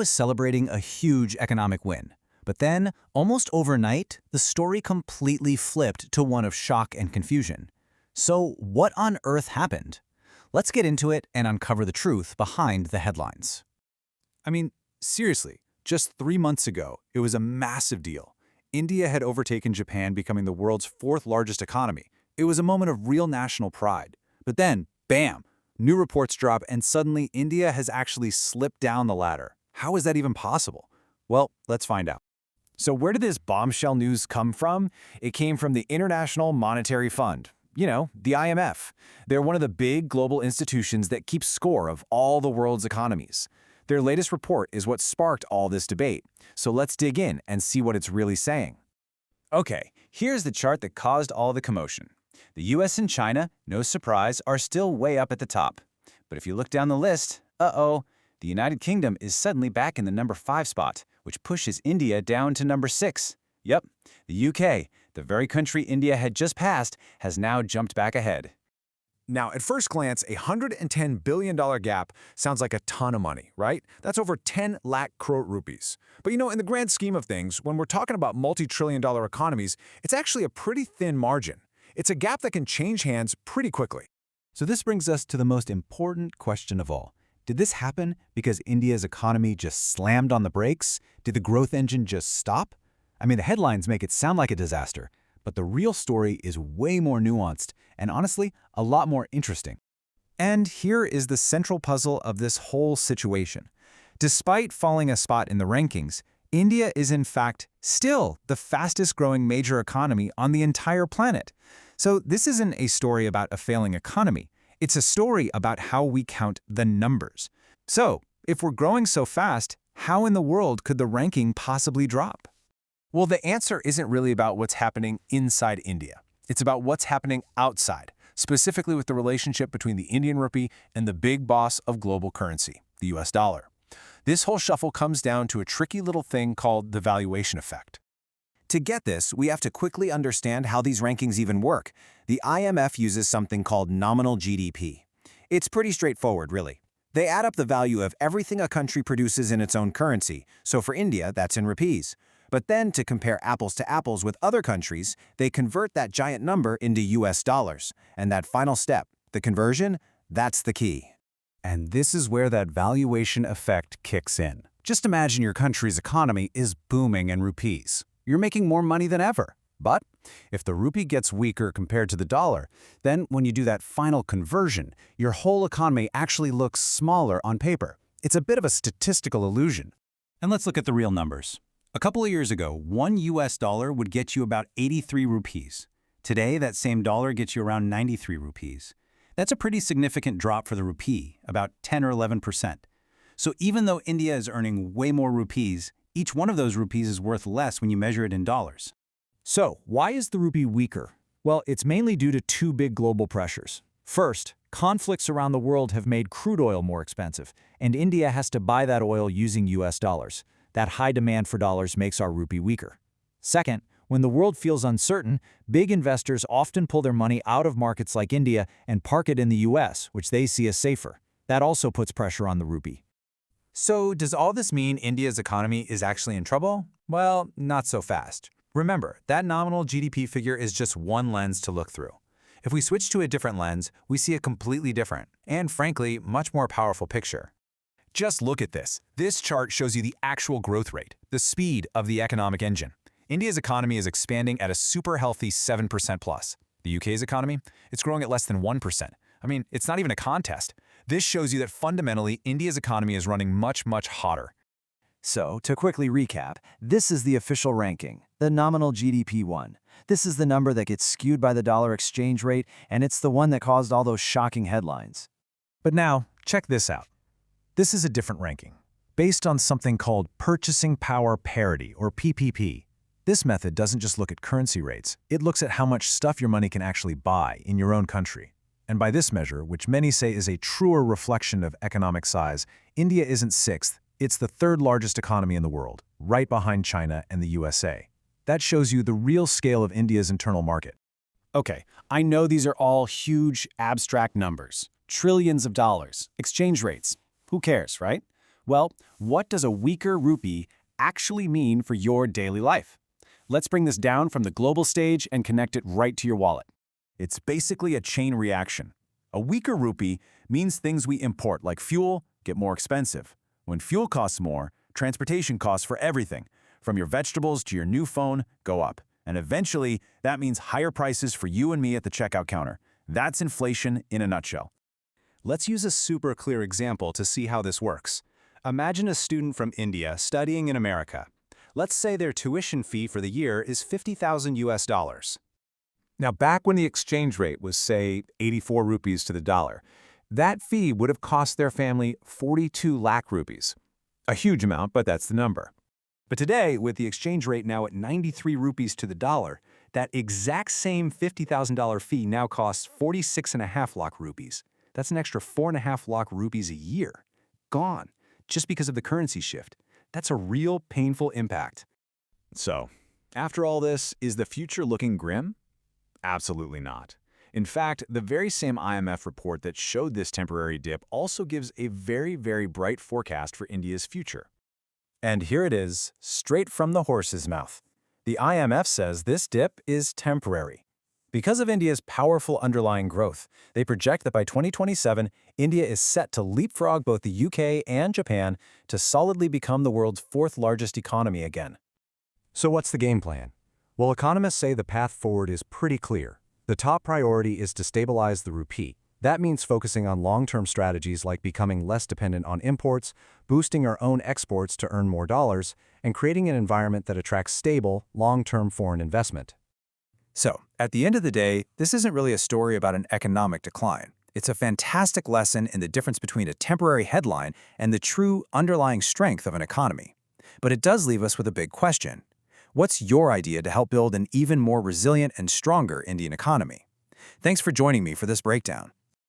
was celebrating a huge economic win. But then, almost overnight, the story completely flipped to one of shock and confusion. So what on earth happened? Let's get into it and uncover the truth behind the headlines. I mean, seriously, just 3 months ago, it was a massive deal. India had overtaken Japan, becoming the world's fourth largest economy. It was a moment of real national pride. But then, bam, new reports drop and suddenly India has actually slipped down the ladder. How is that even possible? Well, let's find out. So where did this bombshell news come from? It came from the International Monetary Fund. You know, the IMF. They're one of the big global institutions that keep score of all the world's economies. Their latest report is what sparked all this debate. So let's dig in and see what it's really saying. Okay, here's the chart that caused all the commotion. The US and China, no surprise, are still way up at the top. But if you look down the list, the United Kingdom is suddenly back in the number 5 spot, which pushes India down to number 6. Yep, the UK, the very country India had just passed, has now jumped back ahead. Now, at first glance, a $110 billion gap sounds like a ton of money, right? That's over 10 lakh crore rupees. But in the grand scheme of things, when we're talking about multi-trillion-dollar economies, it's actually a pretty thin margin. It's a gap that can change hands pretty quickly. So this brings us to the most important question of all. Did this happen because India's economy just slammed on the brakes? Did the growth engine just stop? I mean, the headlines make it sound like a disaster, but the real story is way more nuanced and honestly, a lot more interesting. And here is the central puzzle of this whole situation. Despite falling a spot in the rankings, India is in fact still the fastest growing major economy on the entire planet. So this isn't a story about a failing economy. It's a story about how we count the numbers. So, if we're growing so fast, how in the world could the ranking possibly drop? Well, the answer isn't really about what's happening inside India. It's about what's happening outside, specifically with the relationship between the Indian Rupee and the big boss of global currency, the US dollar. This whole shuffle comes down to a tricky little thing called the valuation effect. To get this, we have to quickly understand how these rankings even work. The IMF uses something called nominal GDP. It's pretty straightforward, really. They add up the value of everything a country produces in its own currency, so for India, that's in rupees. But then, to compare apples to apples with other countries, they convert that giant number into US dollars. And that final step, the conversion, that's the key. And this is where that valuation effect kicks in. Just imagine your country's economy is booming in rupees. You're making more money than ever. But if the rupee gets weaker compared to the dollar, then when you do that final conversion, your whole economy actually looks smaller on paper. It's a bit of a statistical illusion. And let's look at the real numbers. A couple of years ago, one US dollar would get you about 83 rupees. Today, that same dollar gets you around 93 rupees. That's a pretty significant drop for the rupee, about 10 or 11%. So even though India is earning way more rupees, each one of those rupees is worth less when you measure it in dollars. So, why is the rupee weaker? Well, it's mainly due to two big global pressures. First, conflicts around the world have made crude oil more expensive, and India has to buy that oil using US dollars. That high demand for dollars makes our rupee weaker. Second, when the world feels uncertain, big investors often pull their money out of markets like India and park it in the US, which they see as safer. That also puts pressure on the rupee. So does all this mean India's economy is actually in trouble? Well, not so fast. Remember, that nominal GDP figure is just one lens to look through. If we switch to a different lens, we see a completely different, and frankly, much more powerful picture. Just look at this. This chart shows you the actual growth rate, the speed of the economic engine. India's economy is expanding at a super healthy 7% plus. The UK's economy? It's growing at less than 1%. I mean, it's not even a contest. This shows you that fundamentally, India's economy is running much, much hotter. So, to quickly recap, this is the official ranking, the nominal GDP one. This is the number that gets skewed by the dollar exchange rate, and it's the one that caused all those shocking headlines. But now, check this out. This is a different ranking, based on something called Purchasing Power Parity, or PPP. This method doesn't just look at currency rates, it looks at how much stuff your money can actually buy in your own country. And by this measure, which many say is a truer reflection of economic size, India isn't sixth, it's the third largest economy in the world, right behind China and the USA. That shows you the real scale of India's internal market. Okay, I know these are all huge, abstract numbers. Trillions of dollars, exchange rates. Who cares, right? Well, what does a weaker rupee actually mean for your daily life? Let's bring this down from the global stage and connect it right to your wallet. It's basically a chain reaction. A weaker rupee means things we import, like fuel, get more expensive. When fuel costs more, transportation costs for everything, from your vegetables to your new phone, go up. And eventually, that means higher prices for you and me at the checkout counter. That's inflation in a nutshell. Let's use a super clear example to see how this works. Imagine a student from India studying in America. Let's say their tuition fee for the year is $50,000. Now, back when the exchange rate was, say, 84 rupees to the dollar, that fee would have cost their family 42 lakh rupees. A huge amount, but that's the number. But today, with the exchange rate now at 93 rupees to the dollar, that exact same $50,000 fee now costs 46.5 lakh rupees. That's an extra 4.5 lakh rupees a year. Gone, just because of the currency shift. That's a real painful impact. So, after all this, is the future looking grim? Absolutely not. In fact, the very same IMF report that showed this temporary dip also gives a very, very bright forecast for India's future. And here it is, straight from the horse's mouth. The IMF says this dip is temporary. Because of India's powerful underlying growth, they project that by 2027, India is set to leapfrog both the UK and Japan to solidly become the world's fourth largest economy again. So what's the game plan? Well, economists say the path forward is pretty clear. The top priority is to stabilize the rupee. That means focusing on long-term strategies like becoming less dependent on imports, boosting our own exports to earn more dollars, and creating an environment that attracts stable, long-term foreign investment. So, at the end of the day, this isn't really a story about an economic decline. It's a fantastic lesson in the difference between a temporary headline and the true underlying strength of an economy. But it does leave us with a big question. What's your idea to help build an even more resilient and stronger Indian economy? Thanks for joining me for this breakdown.